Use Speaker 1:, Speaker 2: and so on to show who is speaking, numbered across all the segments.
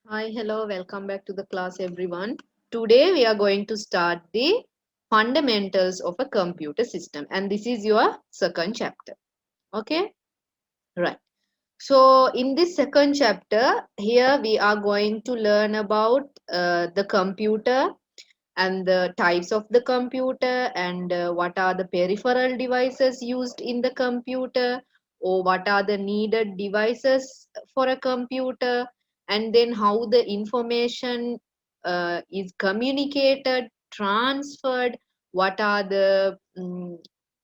Speaker 1: Hi, hello, welcome back to the class, everyone. Today we are going to start the fundamentals of a computer system, and this is your second chapter. Okay, right. So, in this second chapter, here we are going to learn about the computer and the types of the computer and what are the peripheral devices used in the computer or what are the needed devices for a computer, and then how the information is communicated, transferred, what are the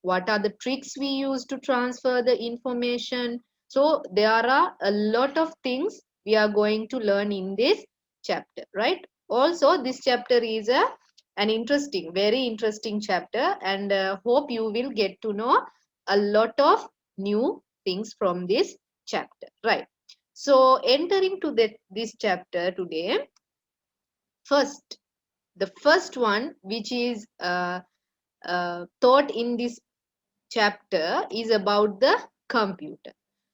Speaker 1: what are the tricks we use to transfer the information. So there are a lot of things we are going to learn in this chapter, right? Also, this chapter is an interesting, very interesting chapter, and hope you will get to know a lot of new things from this chapter, right? So, entering to this chapter today, first, the first one which is taught in this chapter is about the computer.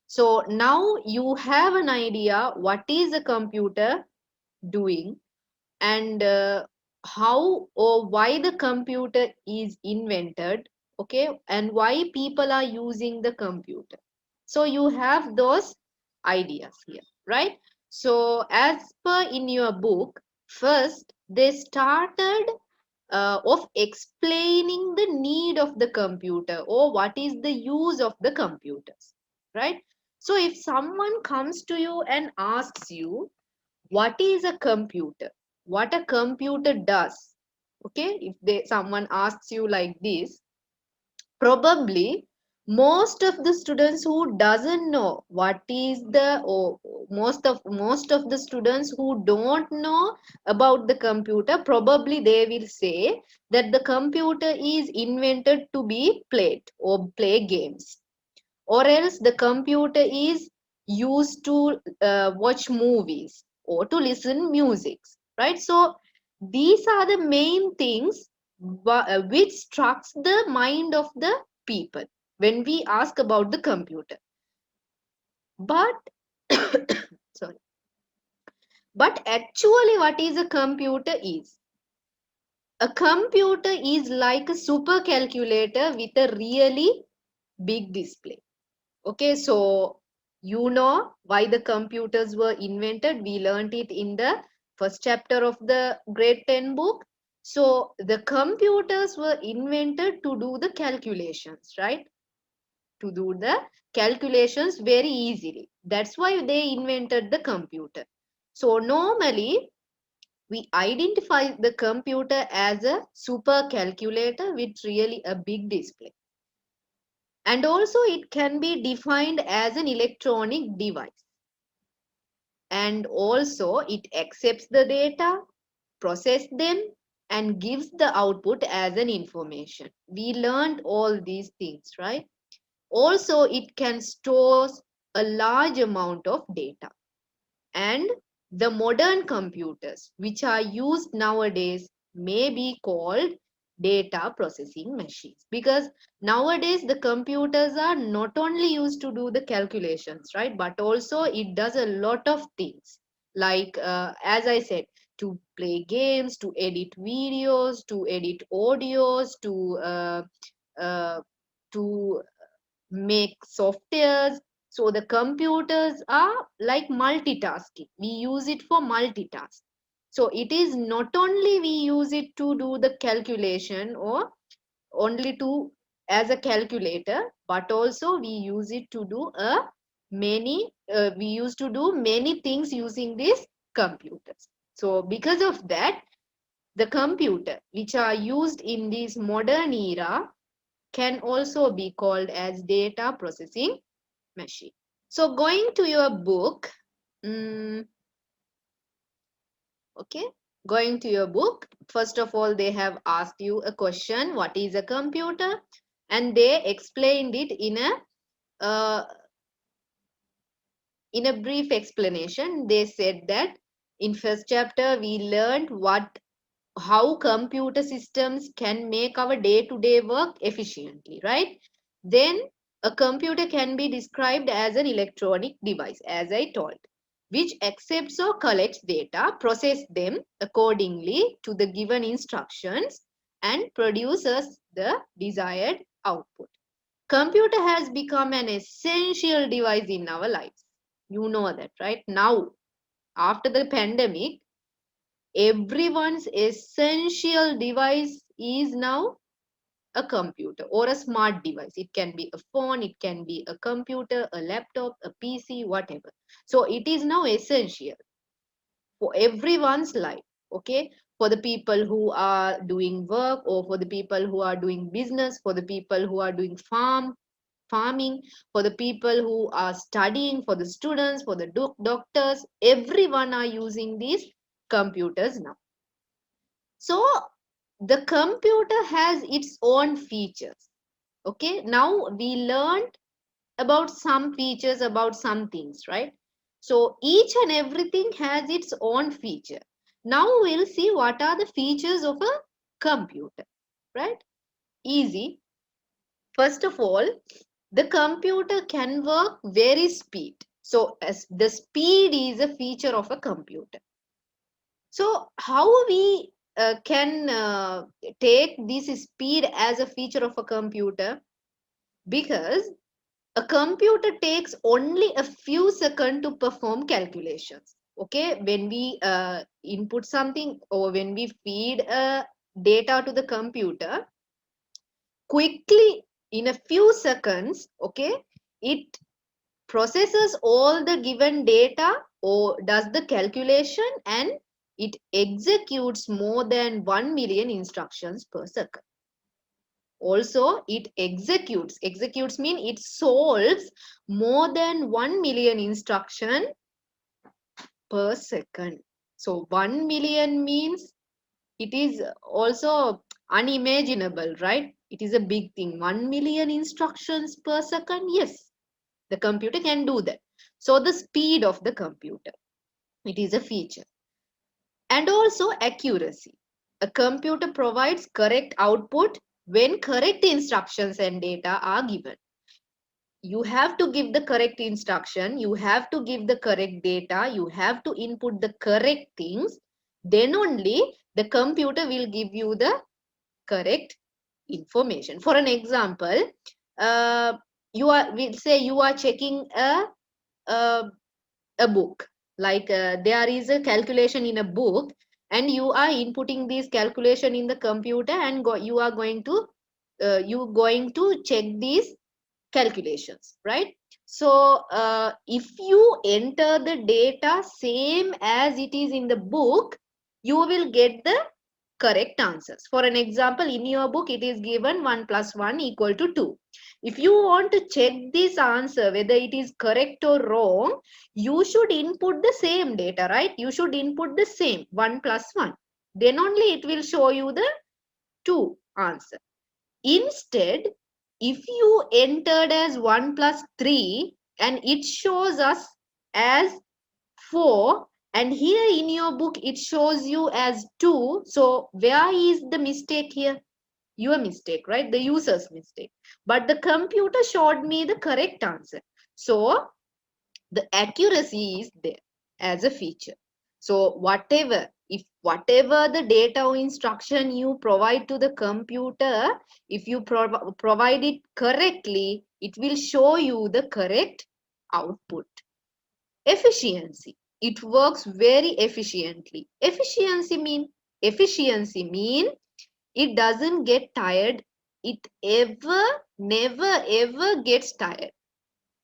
Speaker 1: So, now you have an idea what is a computer doing and how or why the computer is invented, okay, and why people are using the computer. So you have those ideas here, right? So as per in your book, first they started of explaining the need of the computer or what is the use of the computers, right? So if someone comes to you and asks you what is a computer, what a computer does, okay, if someone asks you like this, probably most of the students who doesn't know what is the or most of the students who don't know about the computer, probably they will say that the computer is invented to be played or play games, or else the computer is used to watch movies or to listen music, right? So these are the main things which strikes the mind of the people when we ask about the computer. But sorry, but actually what is a computer is, a computer is like a super calculator with a really big display. Okay, so you know why the computers were invented. We learned it in the first chapter of the grade 10 book. So the computers were invented to do the calculations, right? To do the calculations very easily. That's why they invented the computer. So normally we identify the computer as a super calculator with really a big display, and also it can be defined as an electronic device, and also it accepts the data, process them, and gives the output as an information. We learned all these things, right? Also it can store a large amount of data, and the modern computers which are used nowadays may be called data processing machines, because nowadays the computers are not only used to do the calculations, right, but also it does a lot of things like as I said, to play games, to edit videos, to edit audios, uh, to make softwares. So the computers are like multitasking. We use it for multitask. So it is not only we use it to do the calculation or only to as a calculator, but also we use it to do a many we used to do many things using these computers. So because of that, the computer which are used in this modern era can also be called as data processing machine. So going to your book, mm, okay, going to your book, first of all, they have asked you a question, what is a computer? And they explained it uh, in a brief explanation. They said that in first chapter we learned how computer systems can make our day-to-day work efficiently, right? Then a computer can be described as an electronic device, as I told. which accepts or collects data, processes them accordingly to the given instructions, and produces the desired output. Computer has become an essential device in our lives. You know that, right? Now, after the pandemic, everyone's essential device is now a computer or a smart device. It can be a phone, it can be a computer, a laptop, a PC, whatever. So it is now essential for everyone's life. Okay, for the people who are doing work, or for the people who are doing business, for the people who are doing farming, for the people who are studying, for the students, for the doctors, everyone are using these computers now. So the computer has its own features. Okay, now we learned about some features, about some things, right? So each and everything has its own feature. Now we'll see what are the features of a computer, right? Easy. First of all, the computer can work very speed. So as the speed is a feature of a computer. So how we can take this speed as a feature of a computer? Because a computer takes only a few seconds to perform calculations. Okay, when we input something, or when we feed data to the computer, quickly in a few seconds, okay, it processes all the given data or does the calculation, and it executes more than 1 million instructions per second. Also, it executes mean it solves more than 1 million instruction per second. So 1 million means it is also unimaginable, right? It is a big thing. 1 million instructions per second, yes, the computer can do that. So the speed of the computer, it is a feature. And also accuracy. A computer provides correct output when correct instructions and data are given. You have to give the correct instruction, you have to give the correct data, you have to input the correct things, then only the computer will give you the correct information. For an example, uh, we'll say you are checking a, a book, like there is a calculation in a book, and you are inputting this calculation in the computer, and you are going to check these calculations, right? So if you enter the data same as it is in the book, you will get the correct answers. For an example, in your book it is given 1 plus 1 equal to 2. If you want to check this answer whether it is correct or wrong, you should input the same data, right? You should input the same 1 plus 1, then only it will show you the 2 answer. Instead, if you entered as 1 plus 3 and it shows us as 4, and here in your book it shows you as 2, so where is the mistake here? Your mistake, right? The user's mistake. But the computer showed me the correct answer. So the accuracy is there as a feature. So whatever the data or instruction you provide to the computer, if you provide it correctly, it will show you the correct output. Efficiency, it works very efficiently. Efficiency mean it doesn't get tired. It never ever gets tired.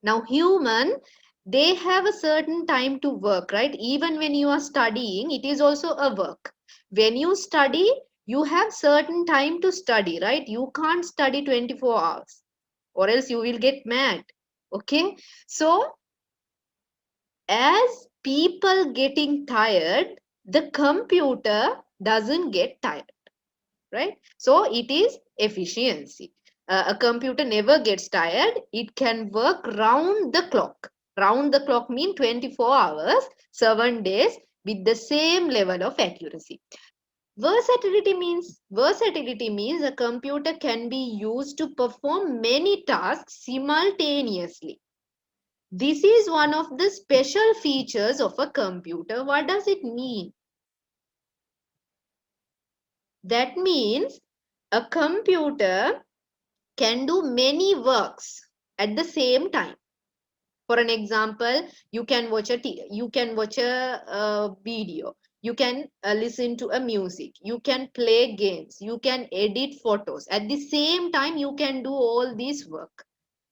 Speaker 1: Now human, they have a certain time to work, right? Even when you are studying, it is also a work. When you study, you have certain time to study, right? You can't study 24 hours, or else you will get mad. Okay, so as people getting tired, the computer doesn't get tired, right? So it is efficiency. A computer never gets tired. It can work round the clock. Round the clock mean 24 hours, 7 days, with the same level of accuracy. Versatility means a computer can be used to perform many tasks simultaneously. This is one of the special features of a computer. What does it mean? That means a computer can do many works at the same time. For an example, you can watch a video, you can listen to a music, you can play games, you can edit photos. At the same time, you can do all this work.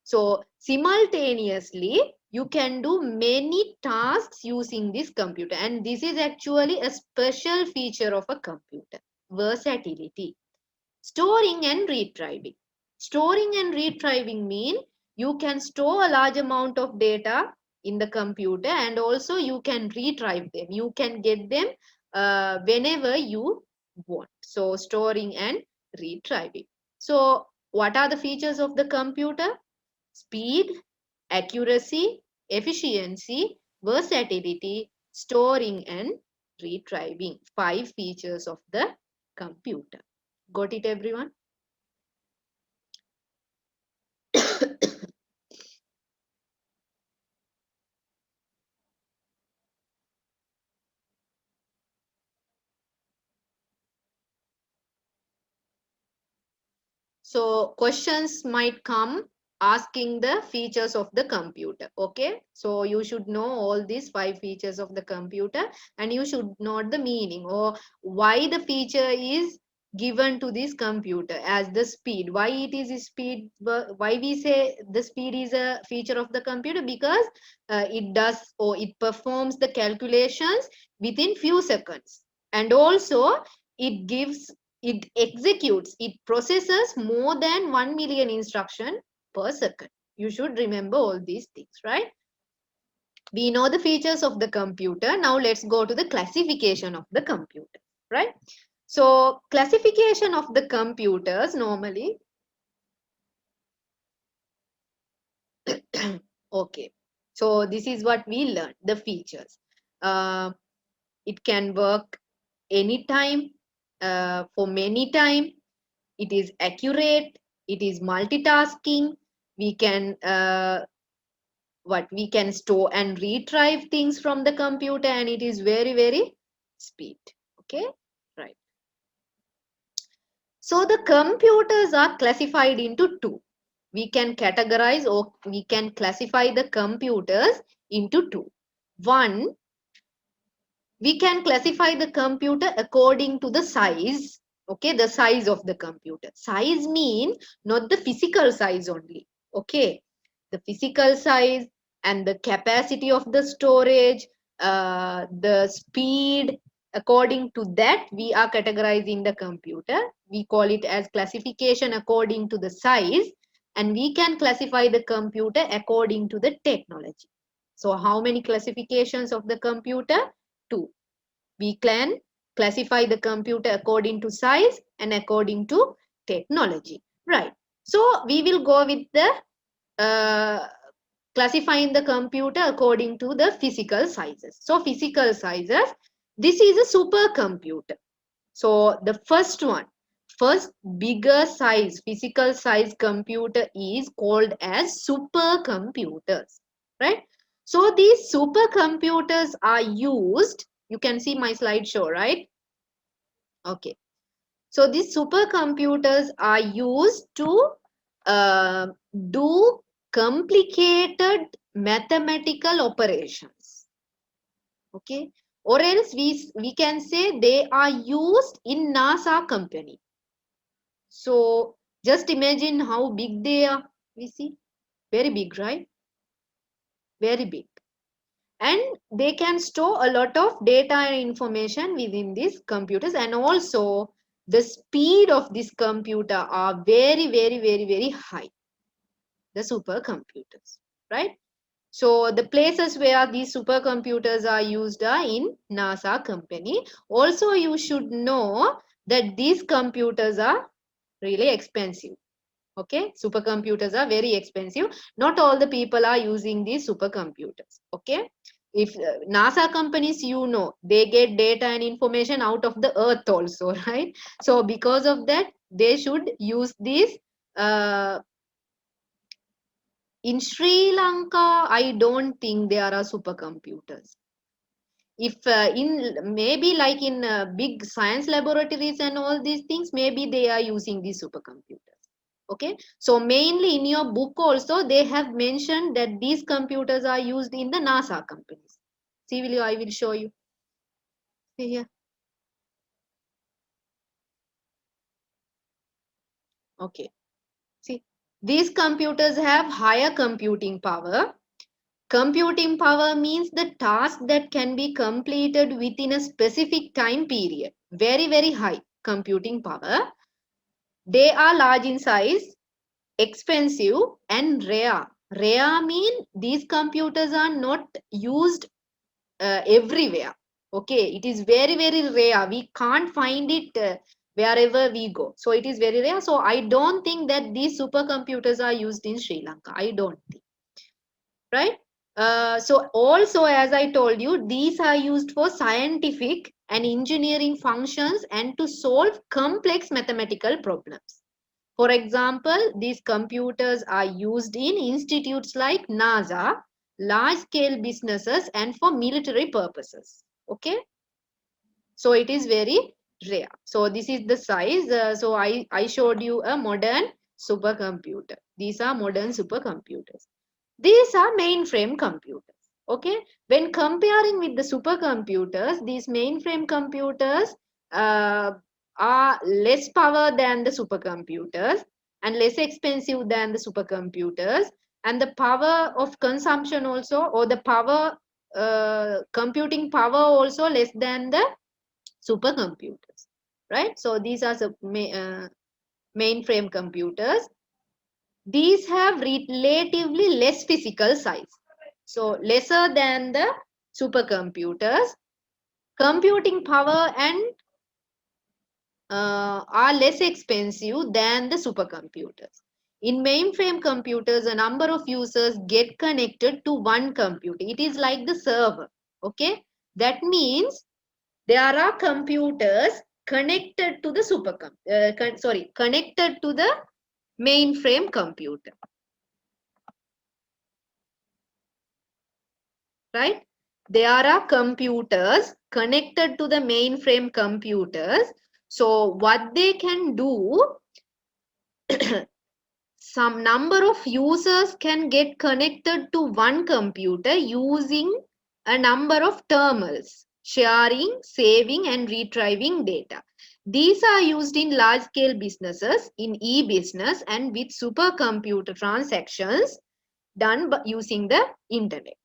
Speaker 1: So simultaneously, you can do many tasks using this computer, and this is actually a special feature of a computer: versatility. Storing and retrieving. Storing and retrieving mean you can store a large amount of data in the computer, and also you can retrieve them. You can get them whenever you want. So storing and retrieving. So what are the features of the computer? Speed, accuracy, efficiency, versatility, storing and retrieving. 5 features of the computer. Got it, everyone? So questions might come asking the features of the computer. Okay. So you should know all these 5 features of the computer, and you should know the meaning, or why the feature is given to this computer as the speed. Why it is a speed? Why we say the speed is a feature of the computer? Because it does, or it performs the calculations within few seconds, and also it gives, it executes, it processes more than 1 million instruction per second. You should remember all these things, right? We know the features of the computer. Now let's go to the classification of the computer, right? So classification of the computers normally, okay. So this is what we learned, the features. Uh, it can work anytime, for many time. It is accurate, it is multitasking, we can what we can store and retrieve things from the computer, and it is very speed. Okay, right. So the computers are classified into two. We can categorize, or we can classify the computers into two. One, we can classify the computer according to the size. Okay, the size of the computer. Size mean not the physical size only. Okay, the physical size and the capacity of the storage, the speed. According to that, we are categorizing the computer. We call it as classification according to the size, and we can classify the computer according to the technology. So how many classifications of the computer? Two. We can classify the computer according to size and according to technology. Right. So we will go with the classifying the computer according to the physical sizes. So physical sizes, this is a supercomputer. So the first bigger size, physical size computer is called as supercomputers, right? So these supercomputers are used, you can see my slideshow, right? Okay. So these supercomputers are used to uh, do complicated mathematical operations. Okay. Or else we can say they are used in NASA company. So just imagine how big they are. We see very big, right? Very big. And they can store a lot of data and information within these computers, and also the speed of this computer are very high, the supercomputers, right? So the places where these supercomputers are used are in NASA company. Also you should know that these computers are really expensive. Okay, supercomputers are very expensive. Not all the people are using these supercomputers. Okay, if NASA companies, you know, they get data and information out of the earth also, right? So because of that, they should use these uh, In Sri Lanka, I don't think there are supercomputers. If in maybe like in big science laboratories and all these things, maybe they are using these supercomputers. Okay, so mainly in your book also they have mentioned that these computers are used in the NASA companies. See, I will show you. See here. Okay, see, these computers have higher computing power. Computing power means the task that can be completed within a specific time period. Very, very high computing power. They are large in size, expensive, and rare. Rare mean these computers are not used everywhere. Okay, it is very, very rare. We can't find it wherever we go. So it is very rare. So I don't think that these supercomputers are used in Sri Lanka. I don't think. Right? So also, as I told you, these are used for scientific and engineering functions and to solve complex mathematical problems. For example, these computers are used in institutes like NASA, large scale businesses, and for military purposes. Okay, so it is very rare. So this is the size. So I showed you a modern supercomputer. These are modern supercomputers. These are mainframe computers. Okay, when comparing with the supercomputers, these mainframe computers uh, are less power than the supercomputers and less expensive than the supercomputers, and the power of consumption also, or the power computing power also less than the supercomputers. Right? So these are the mainframe computers. These have relatively less physical size. So lesser than the supercomputers. Computing power and are less expensive than the supercomputers. In mainframe computers, a number of users get connected to one computer. It is like the server. Okay, that means there are computers connected to the connected to the mainframe computer. Right? There are computers connected to the mainframe computers. So what they can do, some number of users can get connected to one computer using a number of terminals, sharing, saving, and retrieving data. These are used in large scale businesses, in e-business, and with supercomputer transactions done using the internet.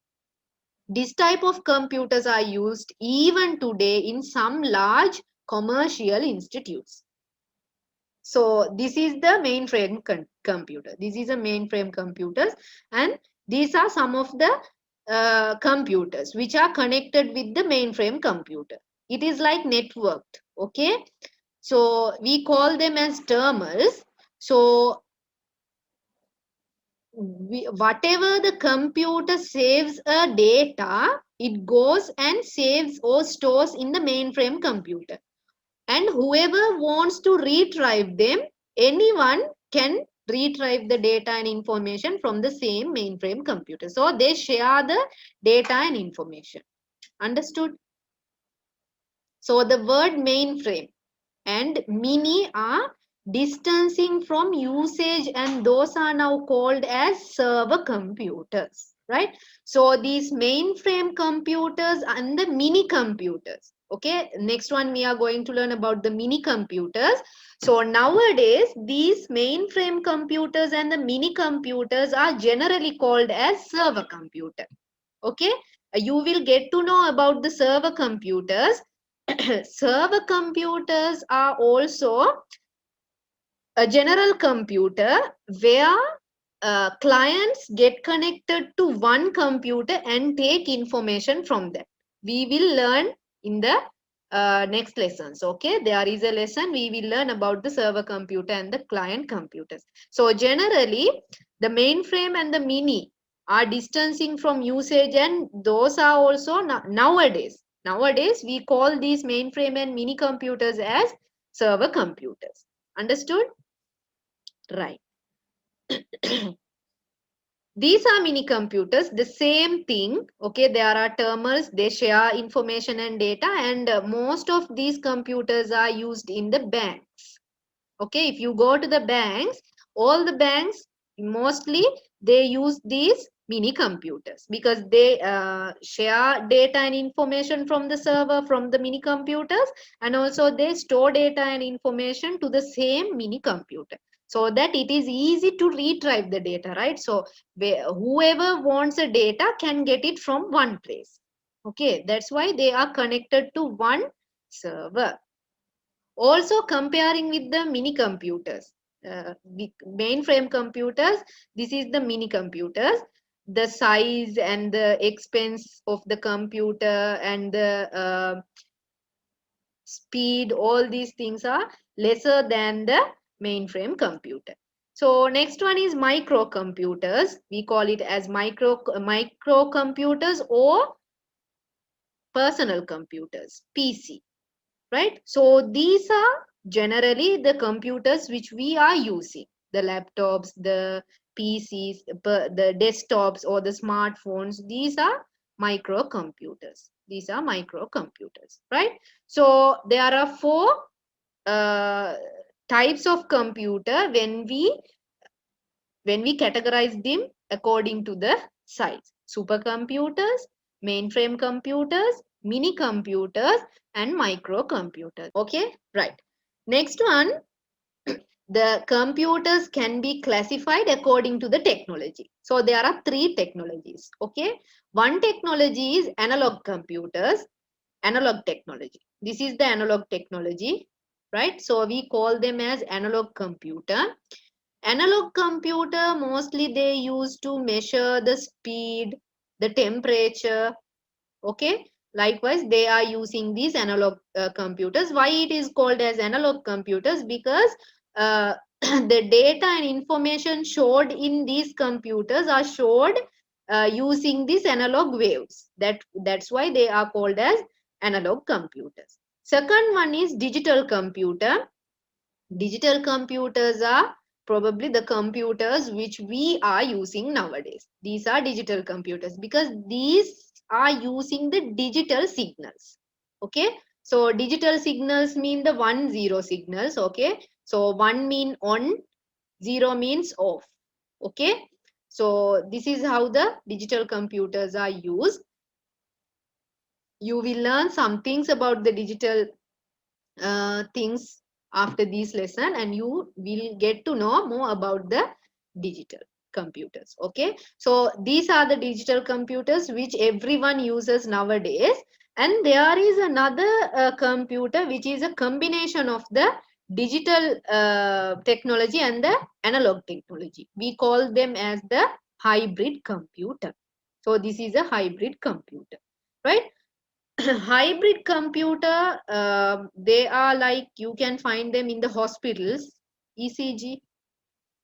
Speaker 1: This type of computers are used even today in some large commercial institutes. So this is the mainframe computer. This is a mainframe computers, and these are some of the computers which are connected with the mainframe computer. It is like networked. Okay, so we call them as terminals. So whatever the computer saves a data, it goes and saves or stores in the mainframe computer. And whoever wants to retrieve them, anyone can retrieve the data and information from the same mainframe computer. So they share the data and information. Understood? So the word mainframe and mini are distancing from usage, and those are now called as server computers, right? So these mainframe computers and the mini computers. Okay, next one we are going to learn about the mini computers. So nowadays these mainframe computers and the mini computers are generally called as server computer. Okay, you will get to know about the server computers. Server computers are also a general computer where clients get connected to one computer and take information from that. We will learn in the next lessons. Okay, there is a lesson we will learn about the server computer and the client computers. So generally the mainframe and the mini are distancing from usage, and those are also nowadays we call these mainframe and mini computers as server computers. Understood? Right. These are mini computers, the same thing. Okay, there are terminals, they share information and data, and most of these computers are used in the banks. Okay, if you go to the banks, all the banks mostly they use these mini computers because they share data and information from the server from the mini computers, and also they store data and information to the same mini computer so that it is easy to retrieve the data, right? So whoever wants the data can get it from one place. Okay, that's why they are connected to one server. Also comparing with the mini computers, mainframe computers, this is the mini computers. The size and the expense of the computer and the speed, all these things are lesser than the mainframe computer. So next one is microcomputers. We call it as microcomputers or personal computers, PC. Right? So these are generally the computers which we are using, the laptops, the PCs, the desktops or the smartphones. These are microcomputers. These are microcomputers, right? So there are four uh, types of computer when we categorize them according to the size. Supercomputers, mainframe computers, mini computers, and microcomputers. Okay, right. Next one, the computers can be classified according to the technology. So there are three technologies. Okay, one technology is analog computers, analog technology. This is the analog technology, right? So we call them as analog computer. Analog computer mostly they use to measure the speed, the temperature. Okay, likewise they are using these analog computers. Why it is called as analog computers? Because the data and information stored in these computers are stored using these analog waves. That's why they are called as analog computers. Second one is digital computer. Digital computers are probably the computers which we are using nowadays. These are digital computers because these are using the digital signals. Okay, so digital signals mean the 1 0 signals. Okay, so 1 mean on, 0 means off. Okay, so this is how the digital computers are used. You will learn some things about the digital things after this lesson, and you will get to know more about the digital computers. Okay, so these are the digital computers which everyone uses nowadays, and there is another computer which is a combination of the digital technology and the analog technology. We call them as the hybrid computer. So this is a hybrid computer, right? Hybrid computer, they are like you can find them in the hospitals. ECG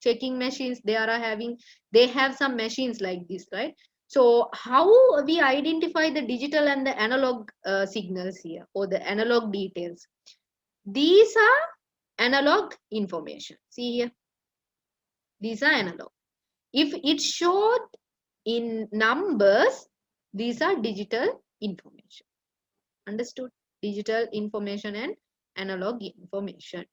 Speaker 1: checking machines, they have some machines like this, right? So how we identify the digital and the analog signals here, or the analog details? These are analog information. See here, these are analog. If it's showed in numbers, these are digital information. Understood? Digital information and analog information.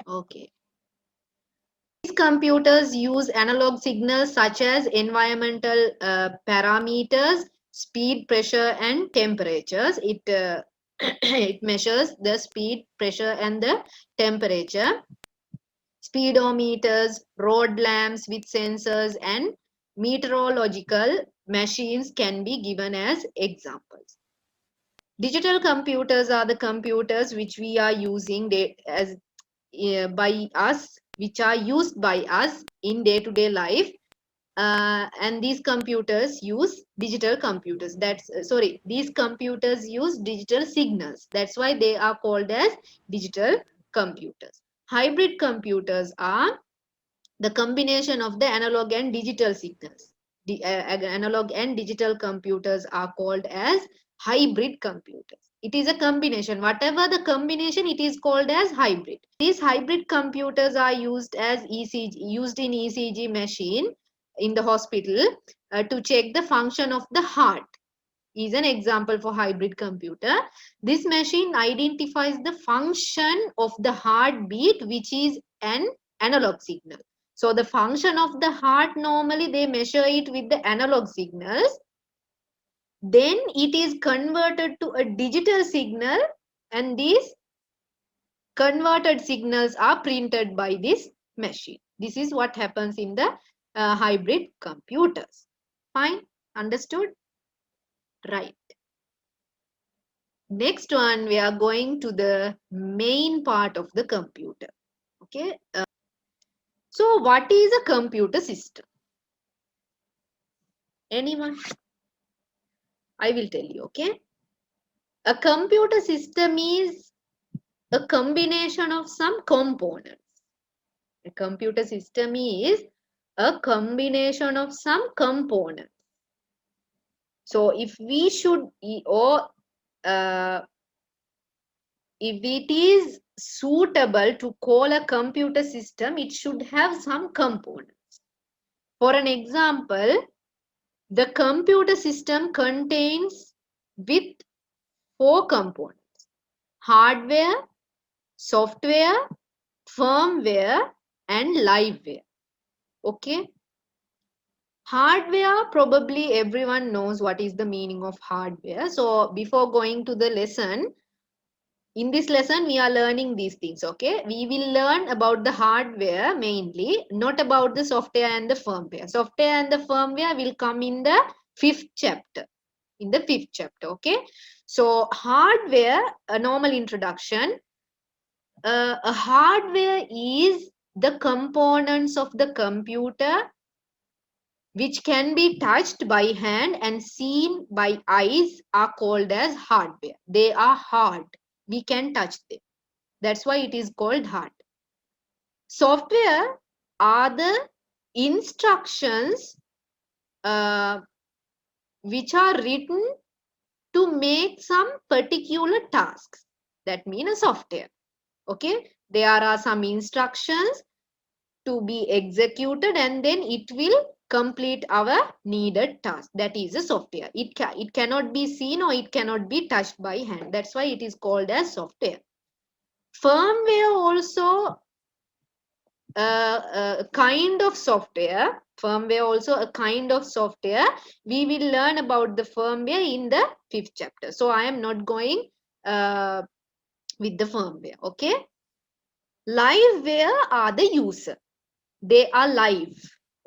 Speaker 1: Okay. These computers use analog signals such as environmental parameters, speed, pressure, and temperatures. It measures the speed, pressure, and the temperature. Speedometers, road lamps with sensors, and meteorological machines can be given as examples. Digital computers are the computers which we are using as by us, which are used by us in day-to-day life. And these computers use digital computers. These computers use digital signals. That's why they are called as digital computers. Hybrid computers are the combination of the analog and digital signals. The analog and digital computers are called as hybrid computers. It is a combination. Whatever the combination, it is called as hybrid. These hybrid computers are used as used in ECG machine in the hospital to check the function of the heart. Is an example for hybrid computer. This machine identifies the function of the heartbeat, which is an analog signal. So the function of the heart, normally they measure it with the analog signals. Then it is converted to a digital signal, and these converted signals are printed by this machine. This is what happens in the hybrid computers. Fine, understood? Right. Next one, we are going to the main part of the computer. Okay. So what is a computer system? Anyone? I will tell you. Okay. A computer system is a combination of some components. A computer system is a combination of some components. So if we should, or if it is suitable to call a computer system, it should have some components. For an example, the computer system contains with 4 components: hardware, software, firmware, and liveware. Okay. Hardware, probably everyone knows what is the meaning of hardware. So before going to the lesson, in this lesson, we are learning these things, okay? We will learn about the hardware mainly, not about the software and the firmware. Software and the firmware will come in the 5th chapter. In the 5th chapter, okay? So hardware, a normal introduction. A hardware is the components of the computer which can be touched by hand and seen by eyes are called as hardware. They are hard. We can touch them. That's why it is called hard. Software are the instructions which are written to make some particular tasks. That means a software. Okay. There are some instructions to be executed and then it will complete our needed task. That is a software. It cannot be seen or it cannot be touched by hand. That's why it is called as software. Firmware also a kind of software. Firmware also a kind of software. We will learn about the firmware in the 5th chapter. So I am not going with the firmware. Okay. Liveware are the user. They are live.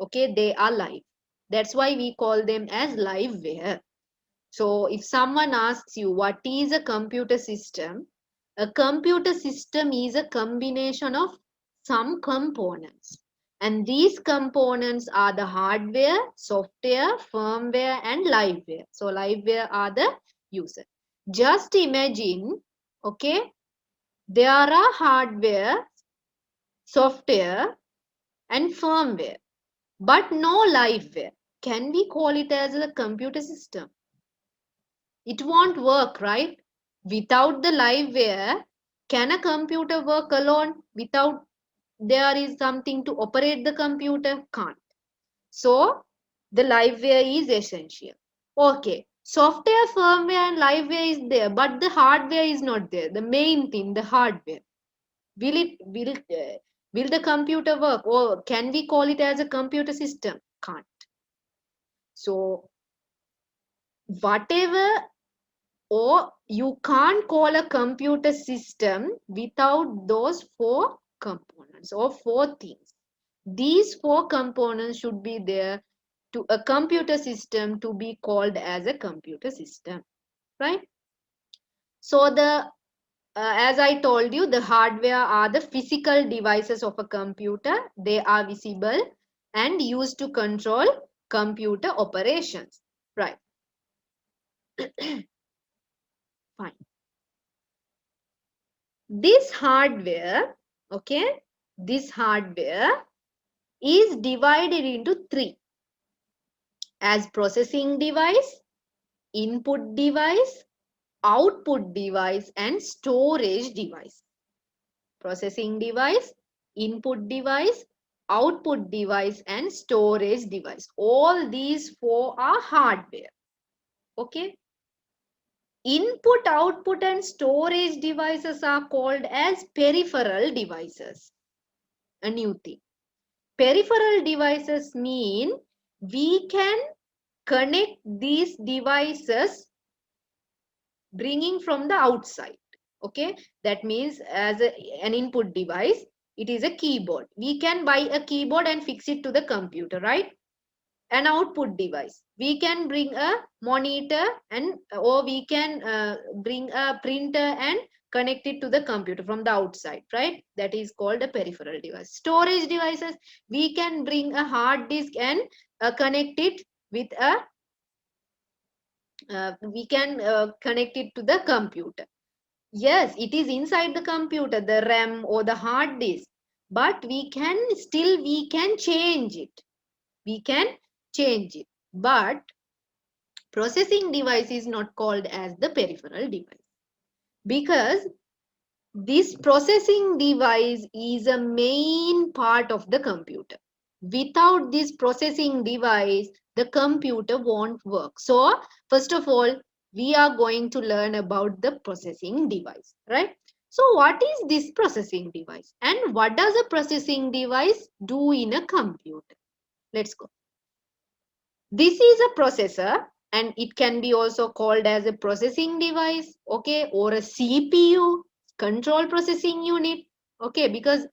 Speaker 1: Okay. They are live. That's why we call them as liveware. So if someone asks you what is a computer system, a computer system is a combination of some components. And these components are the hardware, software, firmware, and liveware. So liveware are the user. Just imagine, okay, there are hardware, software, and firmware, but no liveware. Can we call it as a computer system? It won't work, right? Without the liveware, can a computer work alone without there is something to operate the computer? Can't. So the liveware is essential. Okay. Software, firmware, and liveware is there, but the hardware is not there. The main thing, the hardware. Will the computer work, or can we call it as a computer system? Can't. So whatever, or you can't call a computer system without those four components or four things. These four components should be there to a computer system to be called as a computer system, right? So as I told you, the hardware are the physical devices of a computer. They are visible and used to control computer operations, right? Fine. This hardware, okay, this hardware is divided into three: as processing device, input device, output device, and storage device. Processing device, input device, output device, and storage device. All these four are hardware. Okay. Input, output, and storage devices are called as peripheral devices. A new thing. Peripheral devices mean we can connect these devices bringing from the outside. Okay, that means as an input device, it is a keyboard. We can buy a keyboard and fix it to the computer, right? An output device, we can bring a monitor, and or we can bring a printer and connect it to the computer from the outside, right? That is called a peripheral device. Storage devices, we can bring a hard disk and connect it with a we can connect it to the computer. Yes, it is inside the computer, the RAM or the hard disk, but we can change it. We can change it. But processing device is not called as the peripheral device, because this processing device is a main part of the computer. Without this processing device, the computer won't work. So, first of all, we are going to learn about the processing device, right? So, what is this processing device? And what does a processing device do in a computer? Let's go. This is a processor, and it can be also called as a processing device, okay, or a CPU, control processing unit, okay, because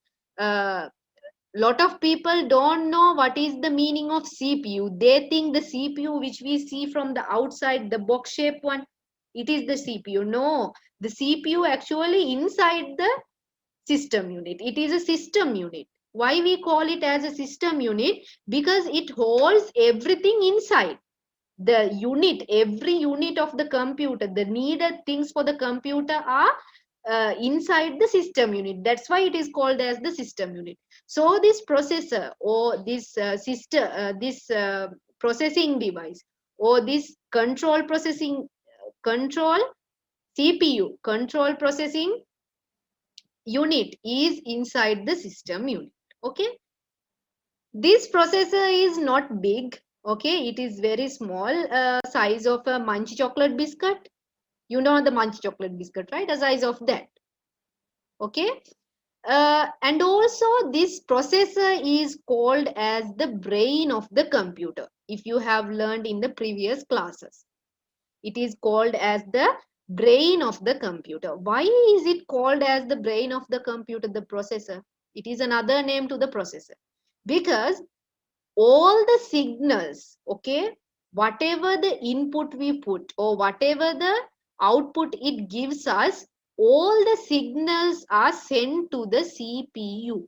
Speaker 1: lot of people don't know what is the meaning of CPU. They think the CPU which we see from the outside, the box shape one, it is the CPU. No, the CPU actually inside the system unit. It is a system unit. Why we call it as a system unit? Because it holds everything inside. The unit, every unit of the computer, the needed things for the computer are inside the system unit. That's why it is called as the system unit. So this processor or this processing device or this control CPU, control processing unit, is inside the system unit. Okay, this processor is not big. Okay, it is very small, size of a munch chocolate biscuit. You know the munch chocolate biscuit, right? The size of that. Okay, and also this processor is called as the brain of the computer. If you have learned in the previous classes, it is called as the brain of the computer. Why is it called as the brain of the computer, the processor? It is another name to the processor, because all the signals, okay, whatever the input we put or whatever the output it gives us, all the signals are sent to the CPU.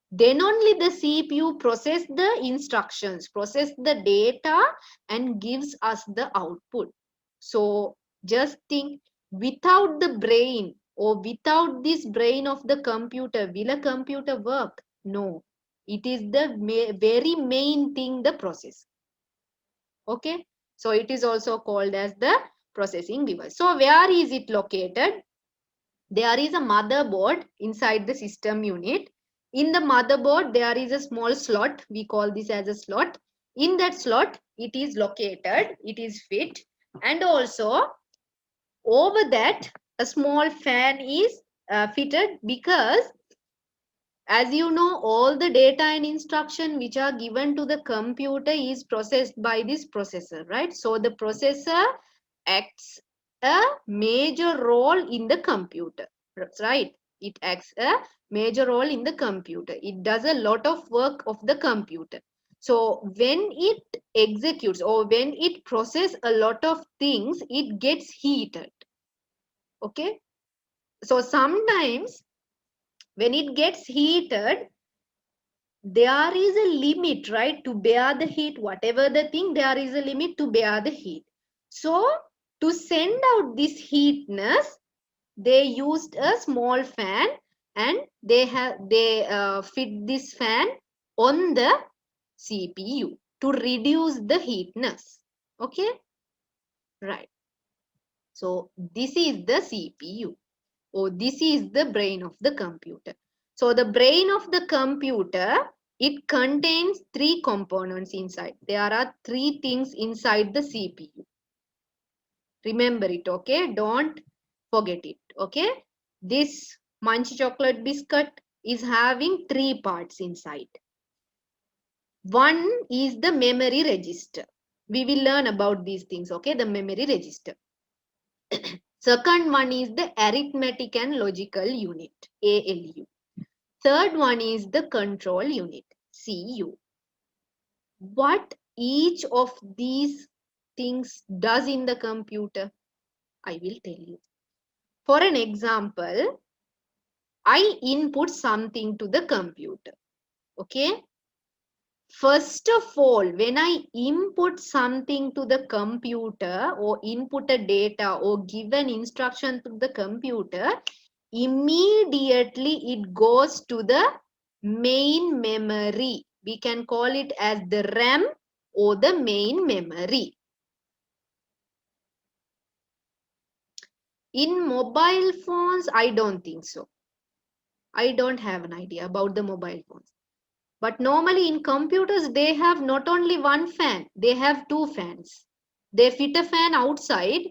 Speaker 1: Then only the CPU process the instructions, process the data, and gives us the output. So just think, without the brain or without this brain of the computer, will a computer work? No. It is the very main thing, the process. Okay. So it is also called as the processing device. So where is it located? There is a motherboard inside the system unit. In the motherboard, there is a small slot. We call this as a slot. In that slot, it is located, it is fit, and also over that, a small fan is fitted because, as you know, all the data and instruction which are given to the computer is processed by this processor, right? So the processor acts a major role in the computer, right? It acts a major role in the computer. It does a lot of work of the computer. So when it executes or when it processes a lot of things, it gets heated. Okay. So sometimes when it gets heated, there is a limit, right, to bear the heat. Whatever the thing, there is a limit to bear the heat. So to send out this heatness, they used a small fan, and they fit this fan on the CPU to reduce the heatness. Okay, right. So this is the CPU. Oh, this is the brain of the computer. So the brain of the computer, it contains three components inside. There are three things inside the CPU. Remember it, okay? Don't forget it, okay? This Munch chocolate biscuit is having three parts inside. One is the memory register. We will learn about these things, okay? The memory register. Second one is the arithmetic and logical unit, ALU. Third one is the control unit, CU. What each of these things does in the computer, I will tell you. For an example, I input something to the computer. Okay. First of all, when I input something to the computer or input a data or give an instruction to the computer, immediately it goes to the main memory. We can call it as the RAM or the main memory. In mobile phones, I don't think so. I don't have an idea about the mobile phones. But normally in computers, they have not only one fan, they have two fans. They fit a fan outside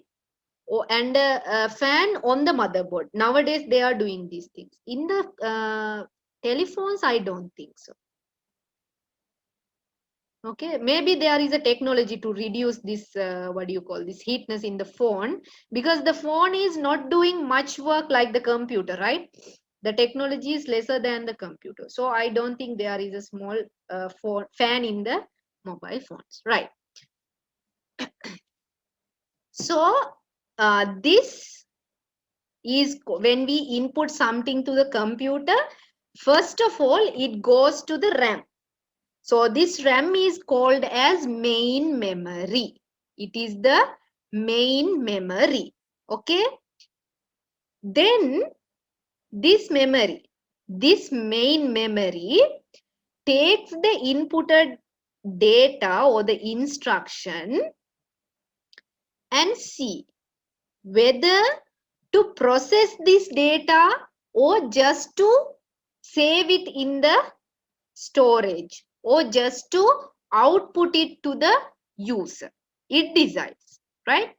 Speaker 1: and a fan on the motherboard. Nowadays, they are doing these things. In the telephones, I don't think so. Okay, maybe there is a technology to reduce this, what do you call this, heatness in the phone, because the phone is not doing much work like the computer, right? The technology is lesser than the computer. So I don't think there is a small fan in the mobile phones, right? So this is when we input something to the computer, first of all, it goes to the RAM. So this RAM is called as main memory. It is the main memory. Okay. Then this main memory takes the inputted data or the instruction and see whether to process this data or just to save it in the storage or just to output it to the user. It decides, right?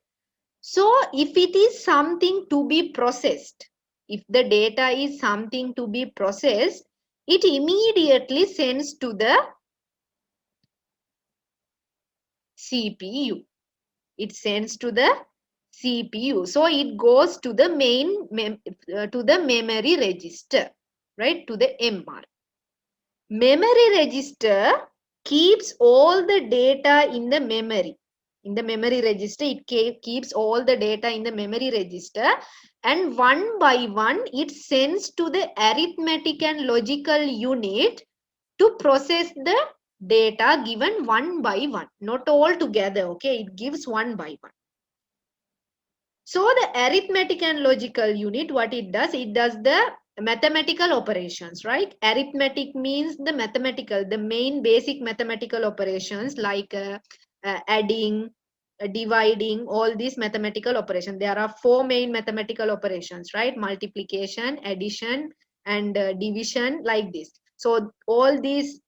Speaker 1: So if it is something to be processed, if the data is something to be processed, it immediately sends to the CPU. It sends to the CPU. So it goes to the to the memory register, right? To the MR. Memory register keeps all the data in the memory. In the memory register, it keeps all the data in the memory register, and one by one it sends to the arithmetic and logical unit to process the data given one by one, not all together. Okay, it gives one by one. So the arithmetic and logical unit, what it does the mathematical operations, right? Arithmetic means the mathematical, the main basic mathematical operations like adding, dividing, all these mathematical operations. There are four main mathematical operations, right? Multiplication, addition, and division, like this. So all these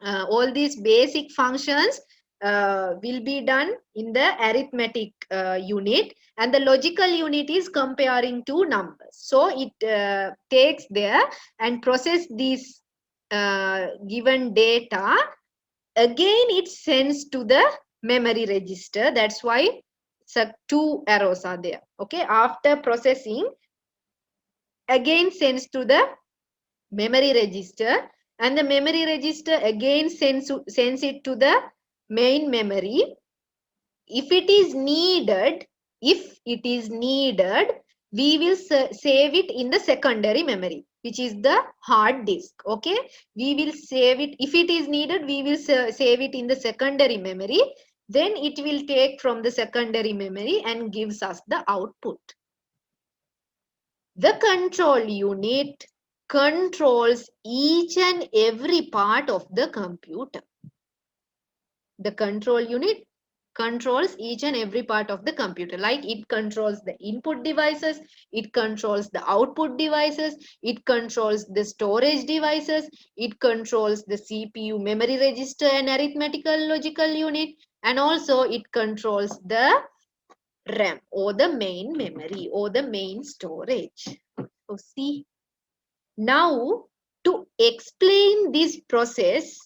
Speaker 1: all these basic functions will be done in the arithmetic unit, and the logical unit is comparing two numbers. So it takes there and process these given data. Again, it sends to the memory register. That's why two arrows are there. Okay, after processing, again sends to the memory register, and the memory register again sends it to the main memory. If it is needed, we will save it in the secondary memory, which is the hard disk. Okay, we will save it. If it is needed, we will save it in the secondary memory. Then it will take from the secondary memory and gives us the output. The control unit controls each and every part of the computer. The control unit controls each and every part of the computer. Like it controls the input devices, it controls the output devices, it controls the storage devices, it controls the CPU, memory register and arithmetical logical unit, and also it controls the RAM or the main memory or the main storage. So see, now to explain this process,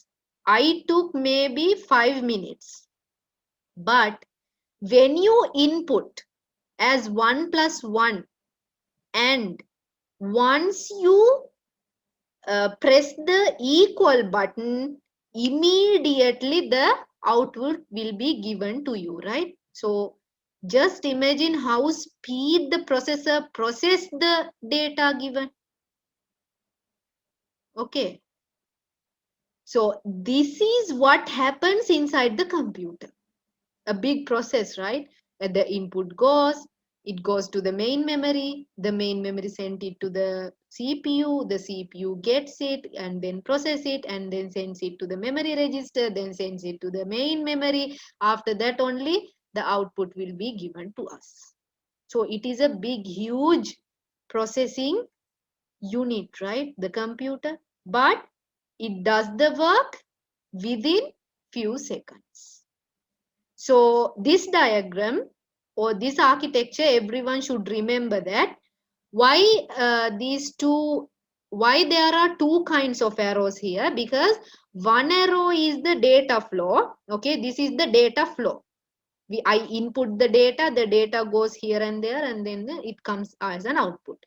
Speaker 1: I took maybe 5 minutes. But when you input as 1 plus 1 and once you press the equal button, immediately the output will be given to you, right? So just imagine how speed the processor process the data given. Okay. So this is what happens inside the computer. A big process, right? The input goes, it goes to the main memory sends it to the CPU gets it and then process it and then sends it to the memory register, then sends it to the main memory. After that only the output will be given to us. So it is a big, huge processing unit, right? The computer, but it does the work within few seconds. So this diagram or this architecture, everyone should remember that why why there are two kinds of arrows here, because one arrow is the data flow. Okay, this is the data flow. I input the data goes here and there, and then it comes as an output.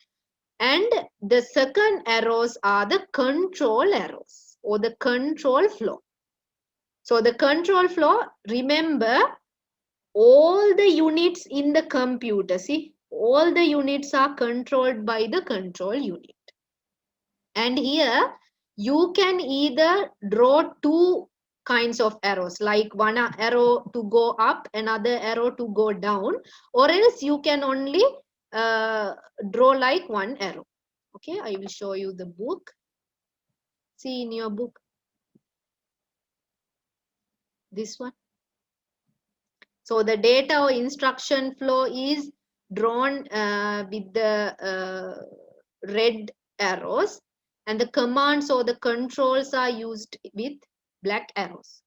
Speaker 1: And the second arrows are the control arrows or the control flow. So the control flow, remember, all the units in the computer, see, all the units are controlled by the control unit. And here you can either draw two kinds of arrows, like one arrow to go up, another arrow to go down, or else you can only draw like one arrow. Okay, I will show you the book. See in your book, this one. So the data or instruction flow is drawn with the red arrows, and the commands or the controls are used with black arrows.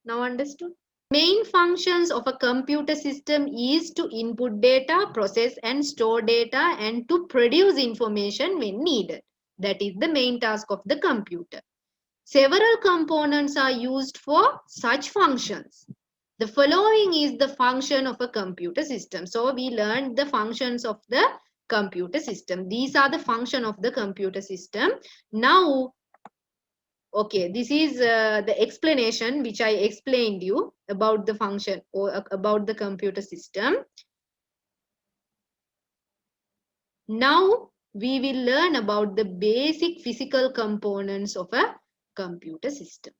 Speaker 1: Now understood? Main functions of a computer system is to input data, process and store data, and to produce information when needed. That is the main task of the computer. Several components are used for such functions. The following is the function of a computer system. So we learned the functions of the computer system. These are the function of the computer system. Now, okay, this is the explanation which I explained you about the function or about the computer system. Now we will learn about the basic physical components of a computer system.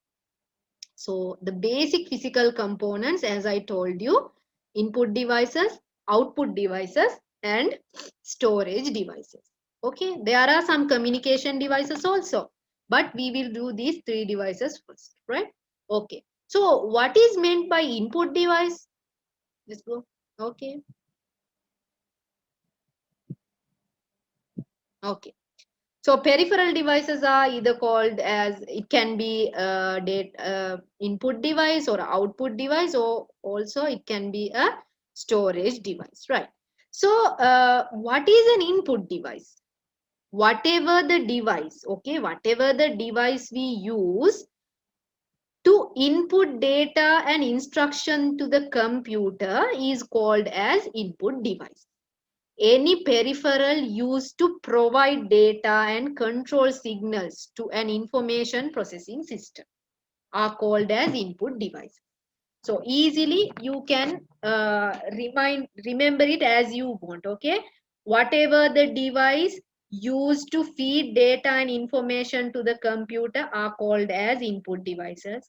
Speaker 1: So the basic physical components, as I told you, input devices, output devices, and storage devices. Okay, there are some communication devices also, but we will do these three devices first, right? Okay, so what is meant by input device? Let's go. Okay. Okay. So peripheral devices are either called as, it can be a input device or output device, or also it can be a storage device, right? So what is an input device? Whatever the device, okay, whatever the device we use to input data and instruction to the computer is called as input device. Any peripheral used to provide data and control signals to an information processing system are called as input device. So easily you can remember it as you want, okay? Whatever the device used to feed data and information to the computer are called as input devices,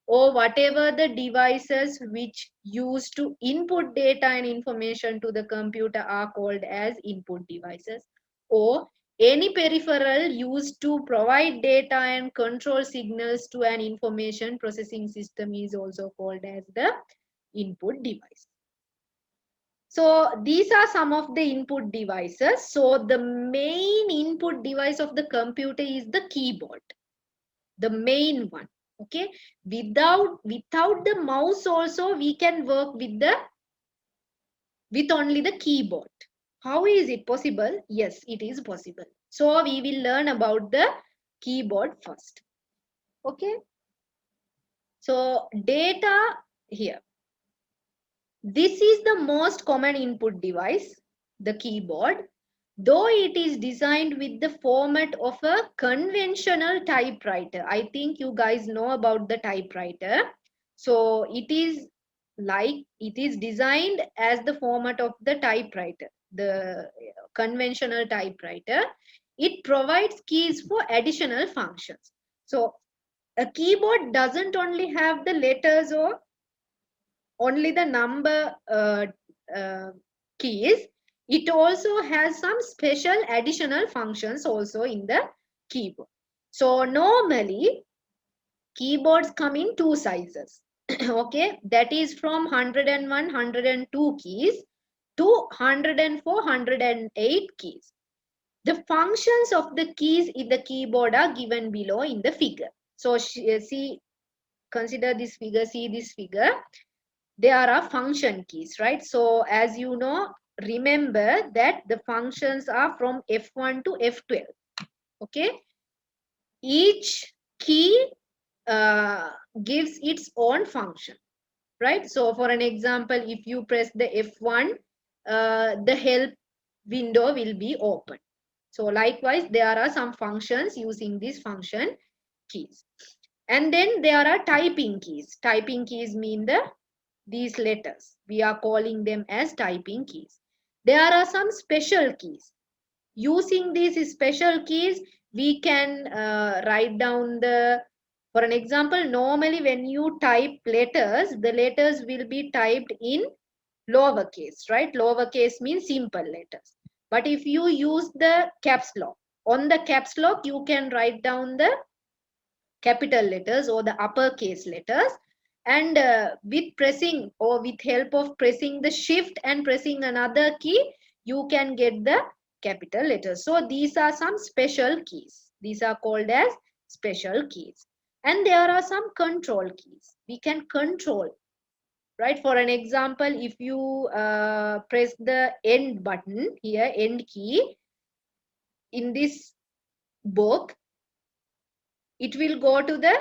Speaker 1: or whatever the devices which used to input data and information to the computer are called as input devices, or any peripheral used to provide data and control signals to an information processing system is also called as the input device. So these are some of the input devices. So the main input device of the computer is the keyboard, the main one. Okay, without the mouse also we can work with only the keyboard. How is it possible? Yes, it is possible. So we will learn about the keyboard first. Okay, so data here. This is the most common input device, the keyboard. Though it is designed with the format of a conventional typewriter. I think you guys know about the typewriter. So it is designed as the format of the typewriter, the conventional typewriter. It provides keys for additional functions. So a keyboard doesn't only have the letters or only the number uh, keys. It also has some special additional functions also in the keyboard. So normally keyboards come in two sizes. Okay, that is from 101, 102 keys to 104, 108 keys. The functions of the keys in the keyboard are given below in the figure. So see, consider this figure, see this figure. There are function keys, right? So as you know, remember that the functions are from F1 to F12. Okay, each key gives its own function, right? So for an example, if you press the F1, the help window will be open. So likewise, there are some functions using these function keys. And then there are typing keys. Typing keys mean these letters. We are calling them as typing keys. There are some special keys. Using these special keys, we can write down for an example, normally when you type letters, the letters will be typed in lowercase, right? Lowercase means simple letters. But if you use the caps lock, on the caps lock, you can write down the capital letters or the uppercase letters, and with pressing or with help of pressing the shift and pressing another key, you can get the capital letters. So these are some special keys. These are called as special keys. And there are some control keys. We can control, right? For an example, if you press the end button here, end key, in this book, it will go to the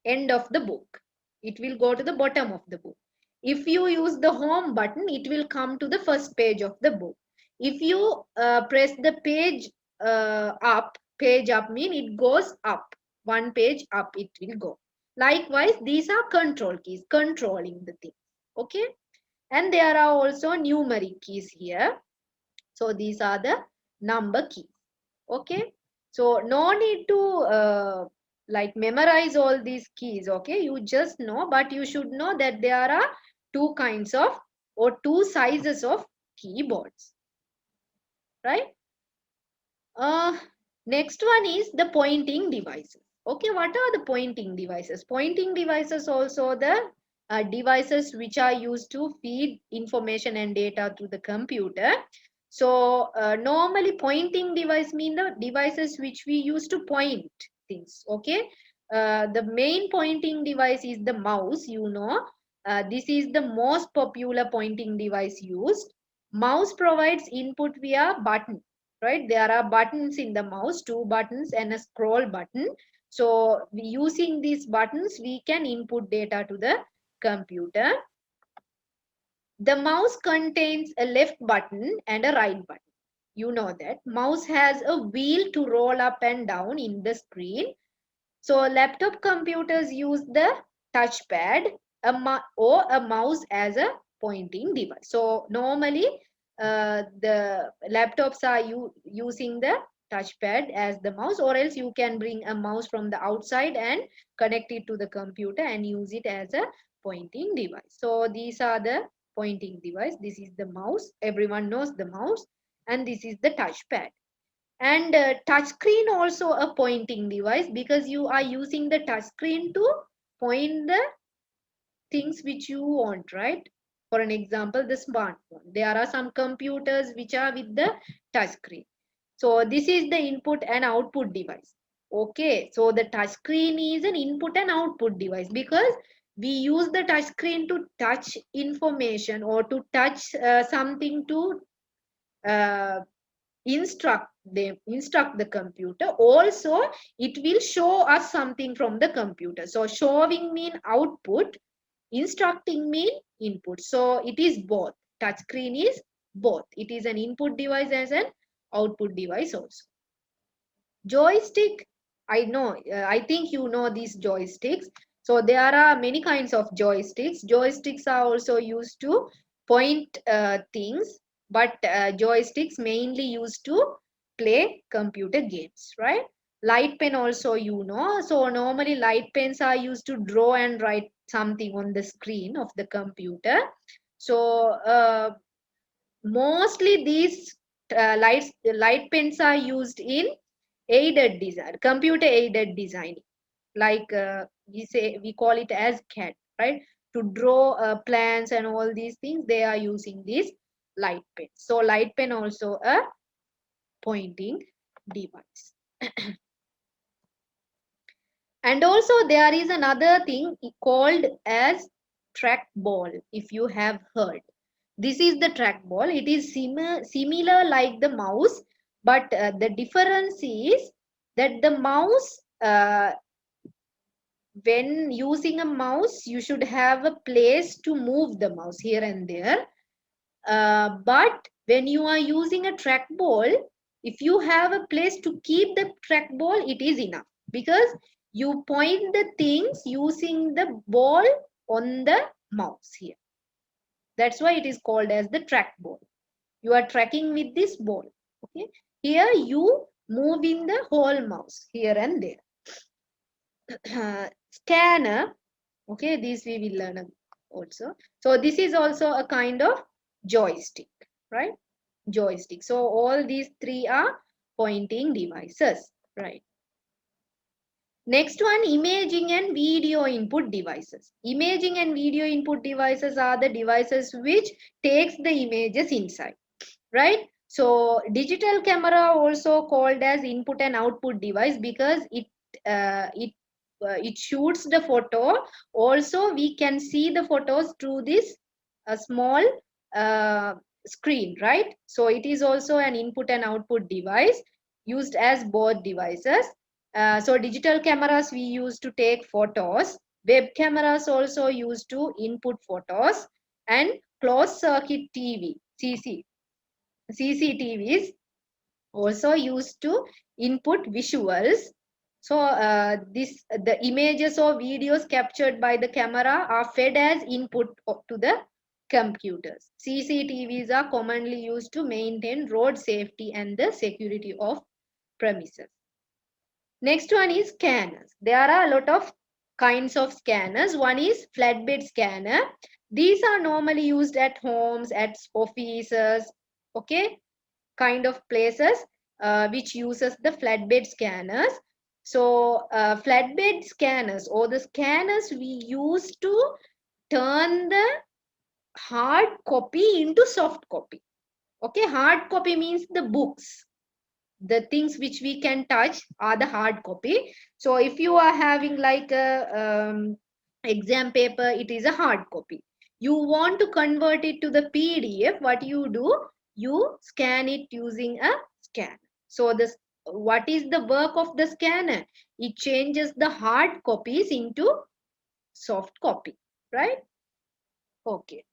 Speaker 1: end of the book. It will go to the bottom of the book. If you use the home button, it will come to the first page of the book. If you press the page up mean it goes up. One page up it will go. Likewise, these are control keys, controlling the thing. Okay. And there are also numeric keys here. So these are the number keys. Okay. So no need to like memorize all these keys. Okay, you just know, but you should know that there are two kinds of or two sizes of keyboards, right? Next one is the pointing devices. Okay, what are the pointing devices? Pointing devices also the devices which are used to feed information and data to the computer. So normally pointing device mean the devices which we use to point things. Okay, the main pointing device is the mouse. You know, this is the most popular pointing device used. Mouse provides input via button. Right, there are buttons in the mouse, two buttons and a scroll button. So using these buttons, we can input data to the computer. The mouse contains a left button and a right button. You know that. Mouse has a wheel to roll up and down in the screen. So laptop computers use the touchpad or a mouse as a pointing device. So normally the laptops are using the touchpad as the mouse, or else you can bring a mouse from the outside and connect it to the computer and use it as a pointing device. So these are the pointing device. This is the mouse. Everyone knows the mouse, and this is the touchpad. And touchscreen also a pointing device, because you are using the touchscreen to point the things which you want, right? For an example, the smartphone. There are some computers which are with the touchscreen. So this is the input and output device. Okay, so the touchscreen is an input and output device, because we use the touchscreen to touch information or to touch something to uh, instruct the computer. Also it will show us something from the computer. So showing mean output, instructing mean input. So it is both. Touchscreen is both. It is an input device as an output device also. Joystick, I know, I think you know these joysticks. So there are many kinds of joysticks. Joysticks are also used to point things, but joysticks mainly used to play computer games, right? Light pen also, you know. So normally light pens are used to draw and write something on the screen of the computer. So mostly these light pens are used in aided design, computer aided design, like we call it as CAD, right? To draw plans and all these things, they are using this light pen. So light pen also a pointing device. And also there is another thing called as trackball, if you have heard. This is the trackball. It is similar like the mouse, but the difference is that the mouse, when using a mouse, you should have a place to move the mouse here and there. But when you are using a trackball, if you have a place to keep the trackball, it is enough, because you point the things using the ball on the mouse here. That's why it is called as the trackball. You are tracking with this ball. Okay. Here you moving the whole mouse here and there. Scanner. Okay, this we will learn also. So this is also a kind of joystick, right? Joystick. So all these three are pointing devices, right? Next one, imaging and video input devices. Imaging and video input devices are the devices which takes the images inside, right? So digital camera also called as input and output device, because it shoots the photo. Also we can see the photos through this small uh, screen, right? So it is also an input and output device, used as both devices. So digital cameras we use to take photos. Web cameras also used to input photos. And closed circuit TV, CCTVs also used to input visuals. So the images or videos captured by the camera are fed as input to the computers. CCTVs are commonly used to maintain road safety and the security of premises. Next one is scanners. There are a lot of kinds of scanners. One is flatbed scanner. These are normally used at homes, at offices, okay, kind of places which uses the flatbed scanners. So flatbed scanners, or the scanners we use to turn the hard copy into soft copy. Okay, hard copy means the books. The things which we can touch are the hard copy. So if you are having like a exam paper, it is a hard copy. You want to convert it to the PDF, what you do, you scan it using a scanner. So this, what is the work of the scanner? It changes the hard copies into soft copy, right? Okay.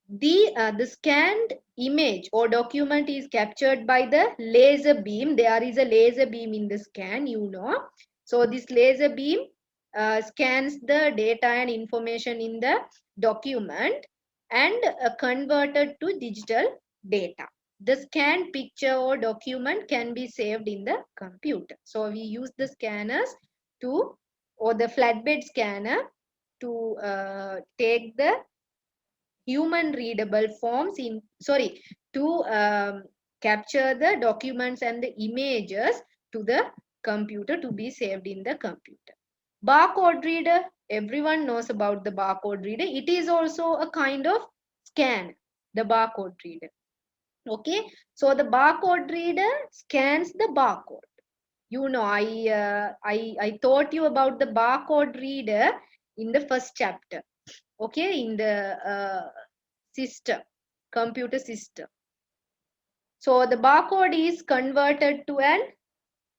Speaker 1: The scanned image or document is captured by the laser beam. There is a laser beam in the scan, you know. So this laser beam scans the data and information in the document and converted to digital data. The scanned picture or document can be saved in the computer. So we use the scanners to, or the flatbed scanner to take the human readable forms in, sorry, to capture the documents and the images to the computer to be saved in the computer. Barcode reader, everyone knows about the barcode reader. It is also a kind of scan, the barcode reader. Okay, so the barcode reader scans the barcode. You know, I taught you about the barcode reader in the first chapter. Okay, in the system, computer system. So the barcode is converted to an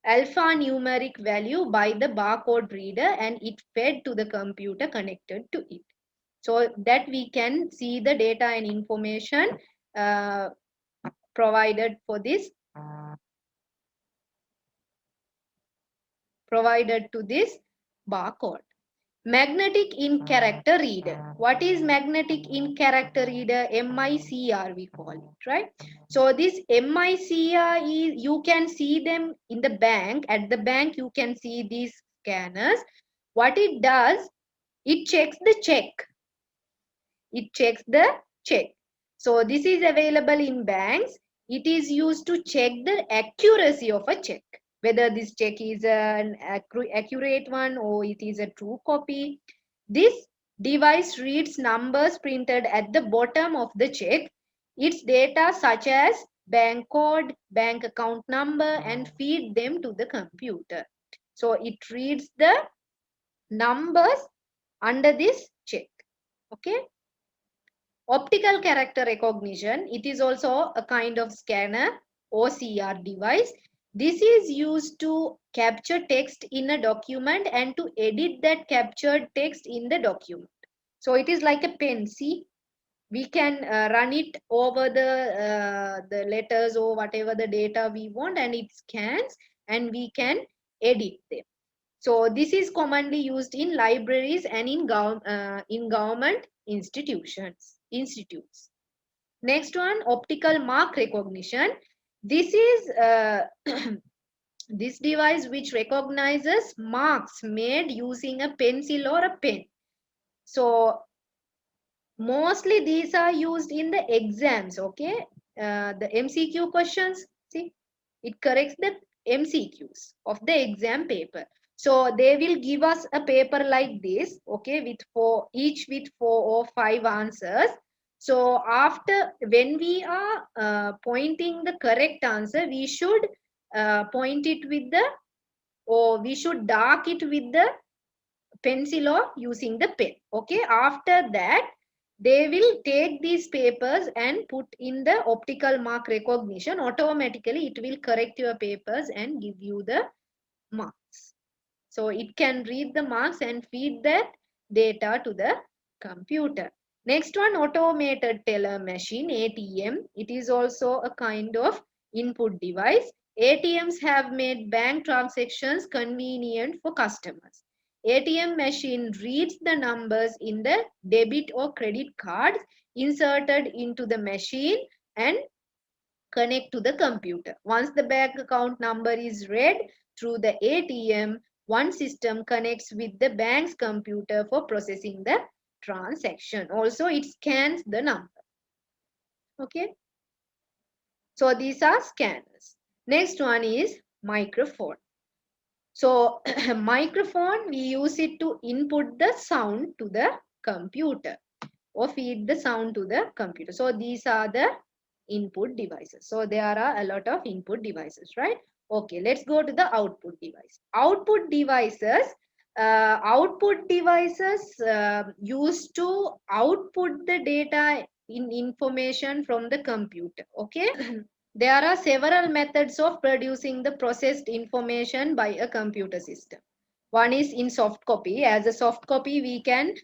Speaker 1: alphanumeric value by the barcode reader and it fed to the computer connected to it. So that we can see the data and information uh, provided for this, provided to this barcode. Magnetic in character reader. What is magnetic in character reader? MICR we call it, right? So this MICR is, you can see them in the bank. At the bank you can see these scanners. What it does, it checks the check. It checks the check. So this is available in banks. It is used to check the accuracy of a check, whether this check is an accurate one or it is a true copy. This device reads numbers printed at the bottom of the check, its data such as bank code, bank account number, and feed them to the computer. So it reads the numbers under this check. Okay. Optical character recognition, it is also a kind of scanner, OCR device. This is used to capture text in a document and to edit that captured text in the document. So it is like a pen, see? We can run it over the letters or whatever the data we want and it scans and we can edit them. So this is commonly used in libraries and in government institutes. Next one, optical mark recognition. This is this device which recognizes marks made using a pencil or a pen. So mostly these are used in the exams. Okay, the MCQ questions. See, it corrects the MCQs of the exam paper. So they will give us a paper like this, okay, with each with 4 or 5 answers. So after, when we are pointing the correct answer, we should point it with the, or we should dark it with the pencil or using the pen. Okay, after that they will take these papers and put in the optical mark recognition. Automatically it will correct your papers and give you the marks. So it can read the marks and feed that data to the computer. Next one, automated teller machine, ATM. It is also a kind of input device. ATMs have made bank transactions convenient for customers. ATM machine reads the numbers in the debit or credit cards inserted into the machine and connect to the computer. Once the bank account number is read through the ATM, one system connects with the bank's computer for processing the transaction. Also, it scans the number. Okay. So these are scanners. Next one is microphone. So microphone, we use it to input the sound to the computer or feed the sound to the computer. So these are the Input devices. So there are a lot of input devices, right? Okay, let's go to the output device. Output devices used to output the data in information from the computer. Okay. There are several methods of producing the processed information by a computer system. One is in soft copy. As a soft copy, we can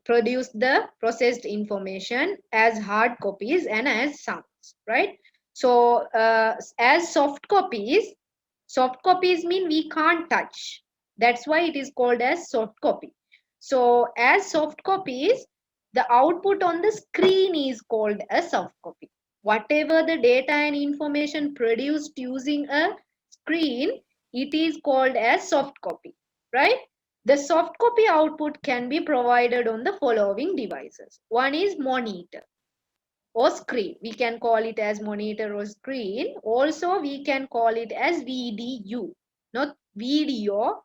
Speaker 1: produce the processed information as hard copies and as sounds, right? So, as soft copies mean we can't touch. That's why it is called as soft copy. So, as soft copies, the output on the screen is called a soft copy. Whatever the data and information produced using a screen, it is called as soft copy, right? The soft copy output can be provided on the following devices. One is monitor or screen. We can call it as monitor or screen. Also, we can call it as VDU, not video,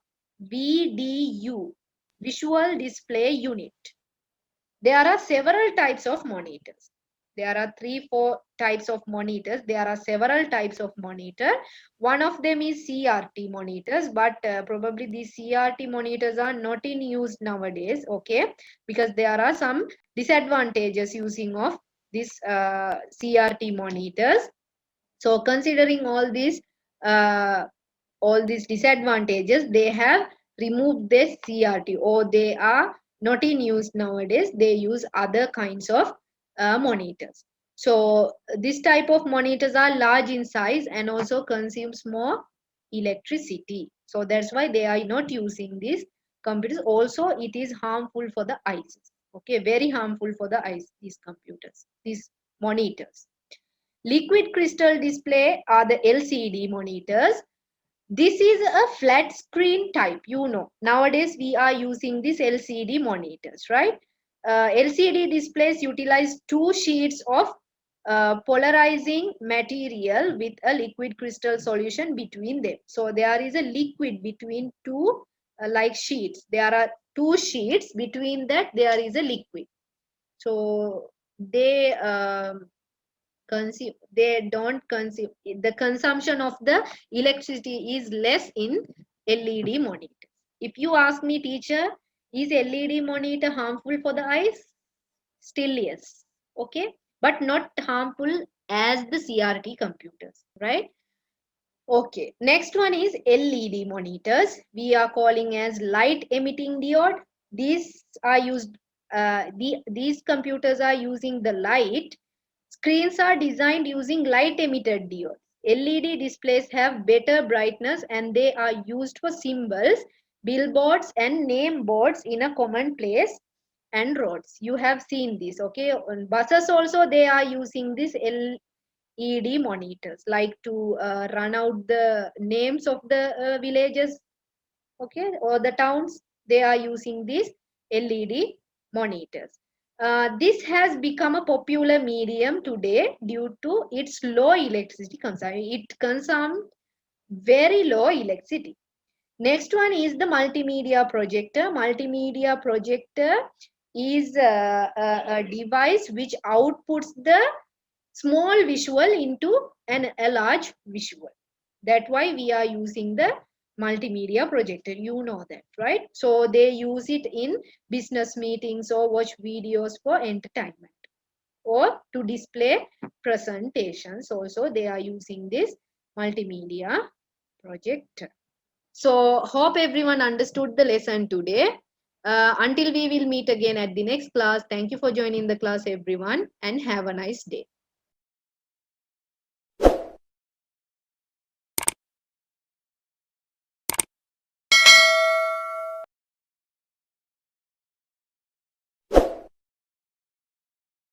Speaker 1: VDU, visual display unit. There are several types of monitors. There are 3-4 types of monitors. There are several types of monitor. One of them is CRT monitors, but probably these CRT monitors are not in use nowadays, okay, because there are some disadvantages using of this CRT monitors. So considering all these disadvantages, they have removed this CRT, or they are not in use nowadays. They use other kinds of monitors. So this type of monitors are large in size and also consumes more electricity. So that's why they are not using these computers. Also, it is harmful for the eyes. Okay, very harmful for the eyes, these computers, these monitors. Liquid crystal display are the LCD monitors. This is a flat screen type, you know. Nowadays, we are using these LCD monitors, right? LCD displays utilize two sheets of polarizing material with a liquid crystal solution between them. So there is a liquid between two like sheets. There are two sheets, between that there is a liquid. So they consume, they don't consume, the consumption of the electricity is less in LED monitor. If you ask me, teacher, is LED monitor harmful for the eyes? Still yes, okay, but not harmful as the CRT computers, right? Okay, next one is LED monitors. We are calling as light emitting diode. These are used, these computers are using the light. Screens are designed using light emitted diodes. LED displays have better brightness and they are used for symbols, billboards and name boards in a common place and roads. You have seen this, okay? On buses also they are using this LED monitors, like to run out the names of the villages, okay, or the towns. They are using these LED monitors. This has become a popular medium today due to its low electricity consumption. It consumes very low electricity. Next one is the multimedia projector. Multimedia projector is a device which outputs the small visual into a large visual. That's why we are using the multimedia projector. You know that, right? So they use it in business meetings or watch videos for entertainment or to display presentations. Also, they are using this multimedia projector. So hope everyone understood the lesson today. Until we will meet again at the next class, thank you for joining the class, everyone, and have a nice day.